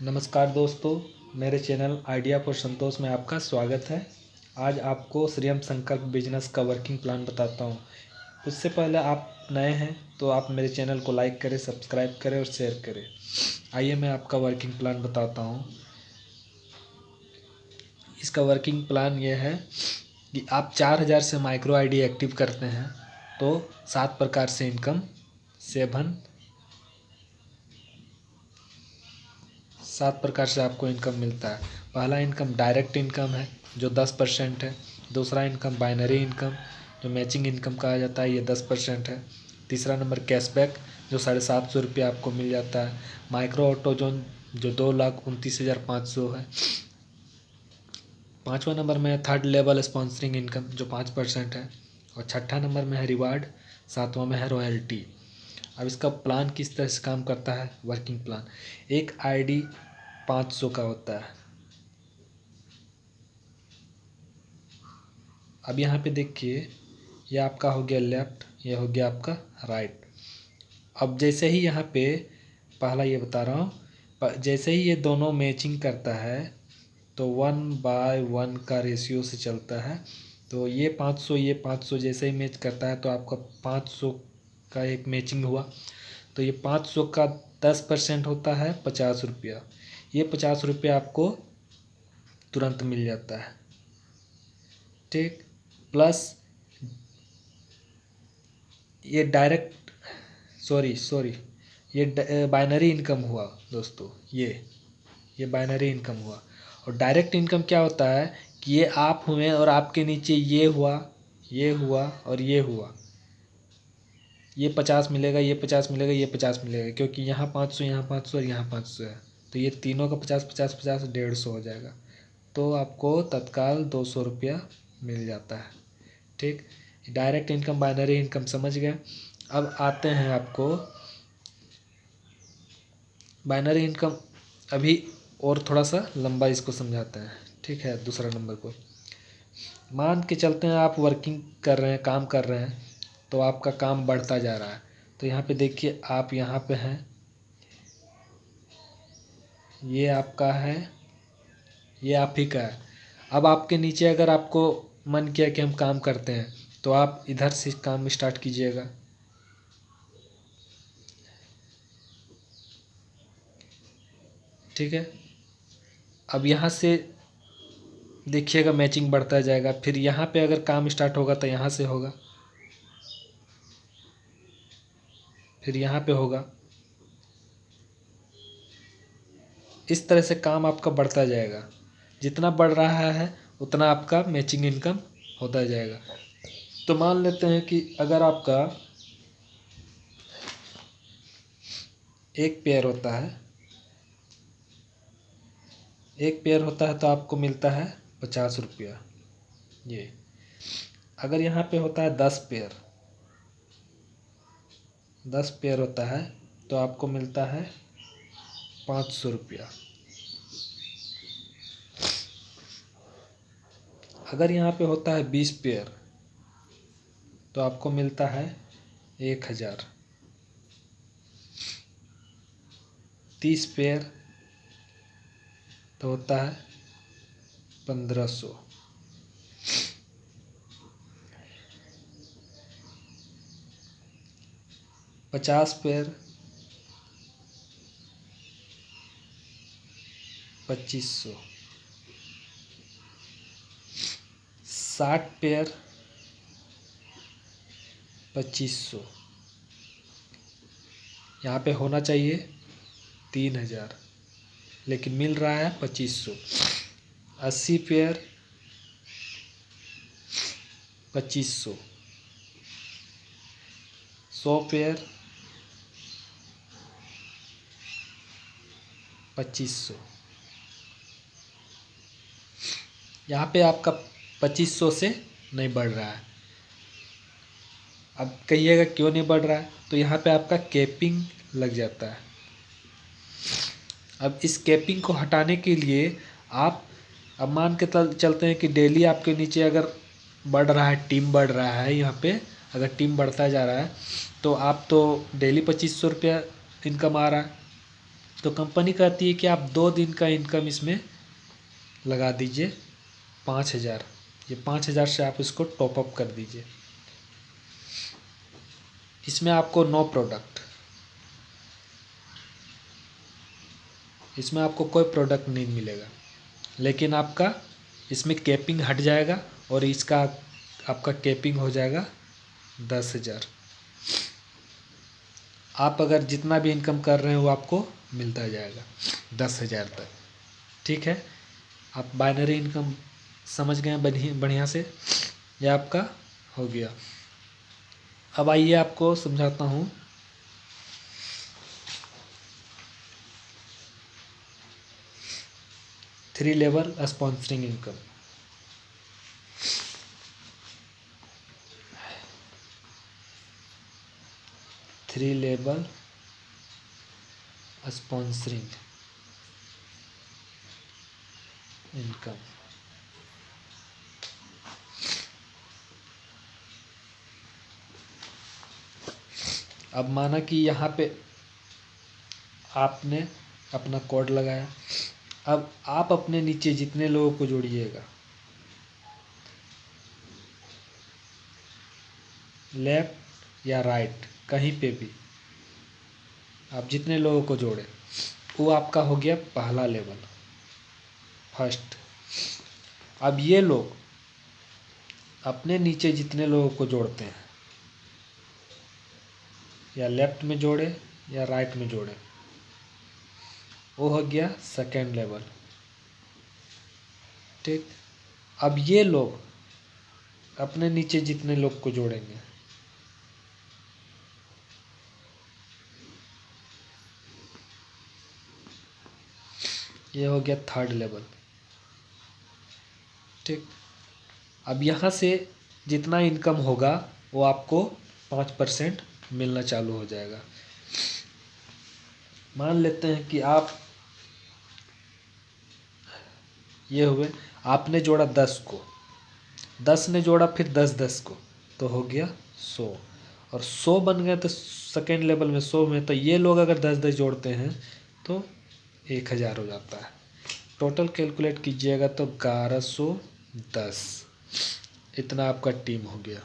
नमस्कार दोस्तों, मेरे चैनल आइडिया फॉर संतोष में आपका स्वागत है। आज आपको श्रीयम संकल्प बिजनेस का वर्किंग प्लान बताता हूँ। उससे पहले आप नए हैं तो आप मेरे चैनल को लाइक करें, सब्सक्राइब करें और शेयर करें। आइए मैं आपका वर्किंग प्लान बताता हूँ। इसका वर्किंग प्लान ये है कि आप 4,000 से माइक्रो आईडी एक्टिव करते हैं तो 7 प्रकार से इनकम 7 प्रकार से आपको इनकम मिलता है। पहला इनकम डायरेक्ट इनकम है जो 10% है। दूसरा इनकम बाइनरी इनकम जो मैचिंग इनकम कहा जाता है, ये 10% है। तीसरा नंबर कैशबैक जो 750 रुपये आपको मिल जाता है। माइक्रो ऑटो जोन जो 2,29,500 है। पाँचवा नंबर में है थर्ड लेवल स्पॉन्सरिंग इनकम जो 5% है। और छठा नंबर में है रिवार्ड, सातवां में है रॉयल्टी। अब इसका प्लान किस तरह से काम करता है। वर्किंग प्लान, एक आईडी 500 का होता है। अब यहाँ पे देखिए, ये आपका हो गया लेफ्ट, ये हो गया आपका राइट। अब जैसे ही यहाँ पे पहला ये बता रहा हूँ, जैसे ही ये दोनों मैचिंग करता है तो 1/1 का रेशियो से चलता है। तो ये 500 जैसे ही मैच करता है तो आपका 500 का एक मैचिंग हुआ। तो ये 500 का 10% होता है 50 रुपया। ये 50 रुपया आपको तुरंत मिल जाता है, ठीक। प्लस ये डायरेक्ट सॉरी ये बाइनरी इनकम हुआ दोस्तों। ये बाइनरी इनकम हुआ। और डायरेक्ट इनकम क्या होता है कि ये आप हुए और आपके नीचे ये हुआ, ये हुआ और ये हुआ। ये 50 मिलेगा, ये 50 मिलेगा, ये 50 मिलेगा, क्योंकि यहाँ 500, यहाँ 500 और यहाँ 500 है। तो ये तीनों का 50 50 50 150 हो जाएगा। तो आपको तत्काल 200 रुपया मिल जाता है, ठीक। डायरेक्ट इनकम बाइनरी इनकम समझ गए। अब आते हैं आपको बाइनरी इनकम, अभी और थोड़ा सा लंबा इसको समझाते हैं, ठीक है। दूसरा नंबर को मान के चलते हैं, आप वर्किंग कर रहे हैं, काम कर रहे हैं, तो आपका काम बढ़ता जा रहा है। तो यहाँ पे देखिए, आप यहाँ पे हैं, ये आपका है, ये आप ही का है। अब आपके नीचे अगर आपको मन किया कि हम काम करते हैं तो आप इधर से काम स्टार्ट कीजिएगा, ठीक है। अब यहाँ से देखिएगा मैचिंग बढ़ता जाएगा। फिर यहाँ पे अगर काम स्टार्ट होगा तो यहाँ से होगा, फिर यहाँ पे होगा। इस तरह से काम आपका बढ़ता जाएगा। जितना बढ़ रहा है उतना आपका मैचिंग इनकम होता जाएगा। तो मान लेते हैं कि अगर आपका एक पेयर होता है, तो आपको मिलता है 50 रुपया। ये अगर यहाँ पे होता है 10 पेयर होता है तो आपको मिलता है 500 रुपया। अगर यहाँ पे होता है 20 पेयर तो आपको मिलता है 1,000। 30 पेयर तो होता है 1,500। 50 पेयर 2,500। 60 पेयर 2,500। यहाँ पे होना चाहिए 3,000 लेकिन मिल रहा है 2,500। 80 पेयर 2,500। 100 पेयर 2,500। यहाँ पे आपका 2,500 से नहीं बढ़ रहा है। अब कहिएगा क्यों नहीं बढ़ रहा है, तो यहाँ पे आपका कैपिंग लग जाता है। अब इस कैपिंग को हटाने के लिए आप अब मान के चलते हैं कि डेली आपके नीचे अगर बढ़ रहा है, टीम बढ़ रहा है, यहाँ पे अगर टीम बढ़ता जा रहा है तो आप तो डेली 2,500 रुपया इनकम आ रहा है। तो कंपनी कहती है कि आप 2 दिन का इनकम इसमें लगा दीजिए 5,000। ये 5,000 से आप इसको टॉपअप कर दीजिए। इसमें आपको नो प्रोडक्ट, इसमें आपको कोई प्रोडक्ट नहीं मिलेगा, लेकिन आपका इसमें कैपिंग हट जाएगा और इसका आपका कैपिंग हो जाएगा 10,000। आप अगर जितना भी इनकम कर रहे हैं वो आपको मिलता जाएगा 10,000 तक। ठीक है, आप बाइनरी इनकम समझ गए बढ़िया से, ये आपका हो गया। अब आइए आपको समझाता हूँ 3 level sponsoring income. Three level sponsoring income. अब माना कि यहाँ पे आपने अपना कोड लगाया, अब आप अपने नीचे जितने लोगों को जोड़िएगा, लेफ्ट या राइट कहीं पे भी आप जितने लोगों को जोड़े, वो आपका हो गया पहला लेवल, फर्स्ट। अब ये लोग अपने नीचे जितने लोगों को जोड़ते हैं, या लेफ्ट में जोड़े या राइट में जोड़े, वो हो गया सेकेंड लेवल। ठीक, अब ये लोग अपने नीचे जितने लोग को जोड़ेंगे, ये हो गया थर्ड लेवल। ठीक, अब यहाँ से जितना इनकम होगा वो आपको 5% मिलना चालू हो जाएगा। मान लेते हैं कि आप ये हुए, आपने जोड़ा 10 को, 10 ने जोड़ा फिर 10 को, तो हो गया 100, और 100 बन गए तो सेकेंड लेवल में 100 में, तो ये लोग अगर 10 जोड़ते हैं तो 1,000 हो जाता है। टोटल कैलकुलेट कीजिएगा तो 1110, इतना आपका टीम हो गया।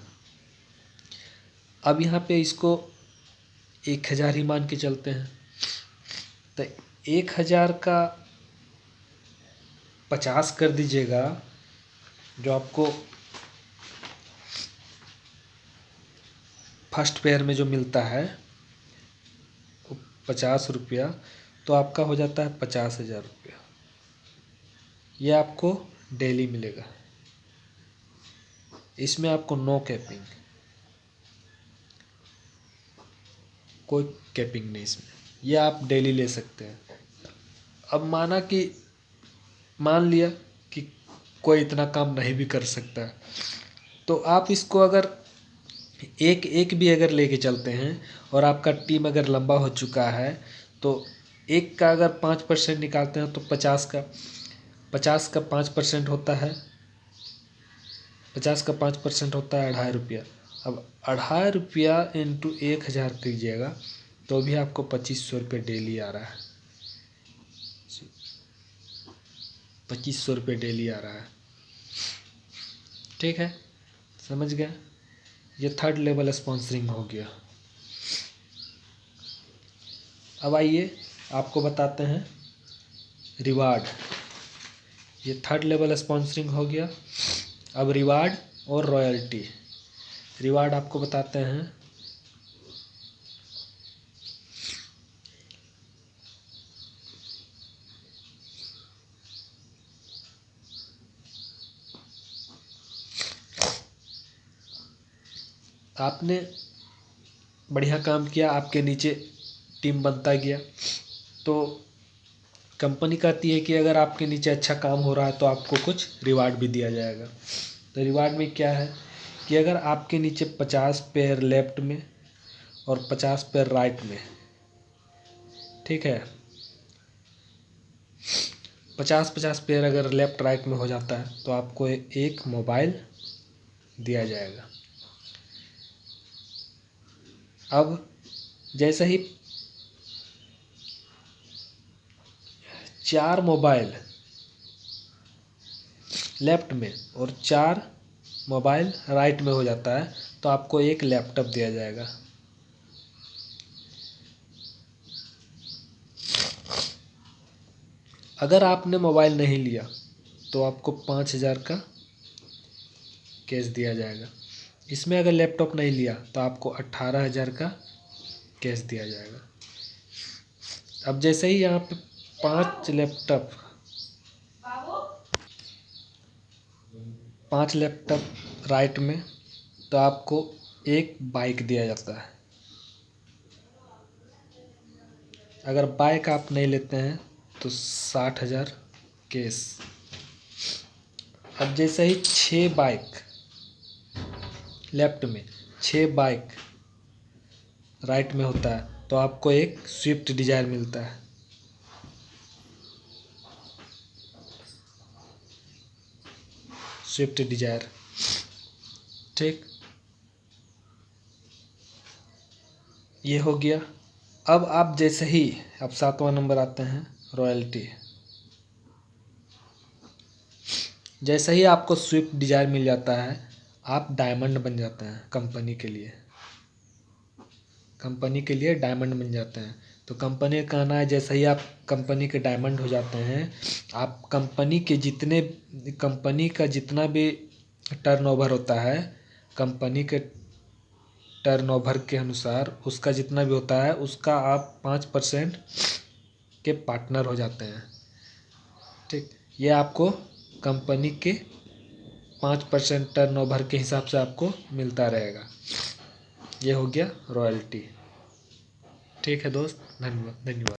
अब यहाँ पे इसको 1,000 ही मान के चलते हैं, तो 1,000 का 50 कर दीजिएगा, जो आपको फर्स्ट पेयर में जो मिलता है वो 50 रुपया, तो आपका हो जाता है 50,000 रुपया। ये आपको डेली मिलेगा, इसमें आपको नो कैपिंग, कोई कैपिंग नहीं इसमें, ये आप डेली ले सकते हैं। अब मान लिया कि कोई इतना काम नहीं भी कर सकता, तो आप इसको अगर एक एक भी अगर लेके चलते हैं और आपका टीम अगर लंबा हो चुका है, तो एक का अगर 5% निकालते हैं तो 50 का 5% होता है, 50 का 5% होता है 2,500 रुपया। अब 2,500 इंटू 1,000 कीजिएगा तो भी आपको 2,500 रुपये डेली आ रहा है, 2,500 रुपये डेली आ रहा है। ठीक है, समझ गए, ये थर्ड लेवल स्पॉन्सरिंग हो गया। अब आइए आपको बताते हैं रिवार्ड। ये थर्ड लेवल स्पॉन्सरिंग हो गया। अब रिवार्ड और रॉयल्टी। रिवार्ड आपको बताते हैं, आपने बढ़िया काम किया, आपके नीचे टीम बनता गया, तो कंपनी कहती है कि अगर आपके नीचे अच्छा काम हो रहा है तो आपको कुछ रिवार्ड भी दिया जाएगा। तो रिवार्ड में क्या है कि अगर आपके नीचे 50 पेयर लेफ्ट में और 50 पेयर राइट में, ठीक है, 50-50 पेयर अगर लेफ्ट राइट में हो जाता है तो आपको एक मोबाइल दिया जाएगा। अब जैसे ही 4 मोबाइल लेफ्ट में और 4 मोबाइल राइट में हो जाता है तो आपको एक लैपटॉप दिया जाएगा। अगर आपने मोबाइल नहीं लिया तो आपको 5,000 का कैश दिया जाएगा। इसमें अगर लैपटॉप नहीं लिया तो आपको 18,000 का कैश दिया जाएगा। अब जैसे ही यहाँ पे 5 लैपटॉप राइट में तो आपको एक बाइक दिया जाता है। अगर बाइक आप नहीं लेते हैं तो 60,000 कैश। अब जैसे ही 6 बाइक लेफ्ट में 6 बाइक राइट में होता है तो आपको एक स्विफ्ट डिजायर मिलता है। स्विफ्ट डिजायर, ठीक, ये हो गया। अब आप जैसे ही अब 7वां नंबर आते हैं रॉयल्टी। जैसे ही आपको स्विफ्ट डिजायर मिल जाता है आप डायमंड बन जाते हैं कंपनी के लिए। कंपनी के लिए डायमंड बन जाते हैं। तो कंपनी का कहना है जैसे ही आप कंपनी के डायमंड हो जाते हैं आप कंपनी का जितना भी टर्नओवर होता है कंपनी के टर्नओवर के अनुसार उसका जितना भी होता है उसका आप 5% के पार्टनर हो जाते हैं। ठीक, ये आपको कंपनी के 5% टर्नओवर के हिसाब से आपको मिलता रहेगा। ये हो गया रॉयल्टी। ठीक है दोस्त, धन्यवाद।